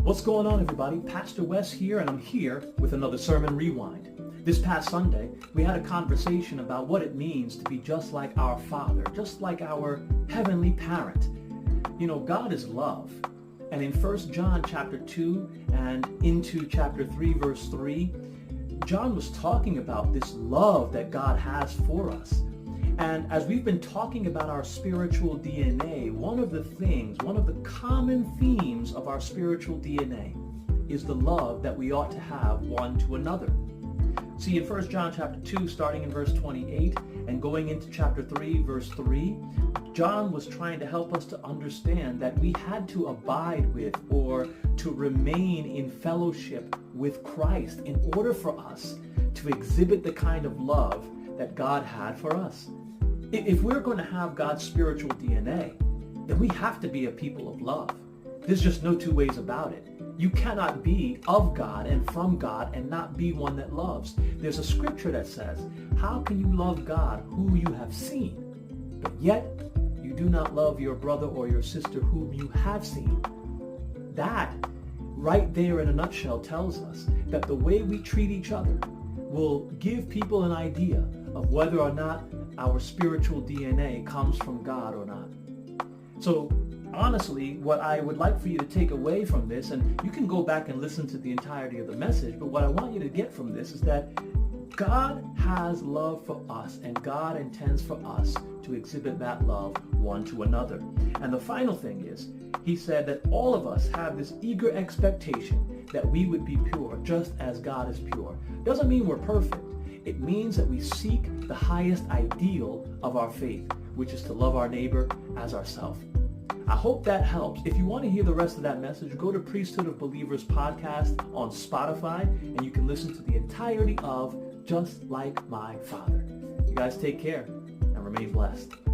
What's going on, everybody? Pastor Wes here, and I'm here with another Sermon Rewind. This past Sunday, we had a conversation about what it means to be just like our Father, just like our Heavenly Parent. You know, God is love. And in 1 John chapter 2 and into chapter 3, verse 3, John was talking about this love that God has for us. And as we've been talking about our spiritual DNA, one of the common themes of our spiritual DNA is the love that we ought to have one to another. See, in 1 John chapter 2, starting in verse 28 and going into chapter 3, verse 3, John was trying to help us to understand that we had to abide with or to remain in fellowship with Christ in order for us to exhibit the kind of love that God had for us. If we're going to have God's spiritual DNA, then we have to be a people of love. There's just no two ways about it. You cannot be of God and from God and not be one that loves. There's a scripture that says, how can you love God who you have seen, but yet you do not love your brother or your sister whom you have seen? That right there in a nutshell tells us that the way we treat each other will give people an idea of whether or not our spiritual DNA comes from God or not. So honestly, what I would like for you to take away from this, and you can go back and listen to the entirety of the message, but what I want you to get from this is that God has love for us, and God intends for us to exhibit that love one to another. And the final thing is, he said that all of us have this eager expectation that we would be pure just as God is pure. Doesn't mean we're perfect. It means that we seek the highest ideal of our faith, which is to love our neighbor as ourselves. I hope that helps. If you want to hear the rest of that message, go to Priesthood of Believers podcast on Spotify, and you can listen to the entirety of Just Like My Father. You guys take care and remain blessed.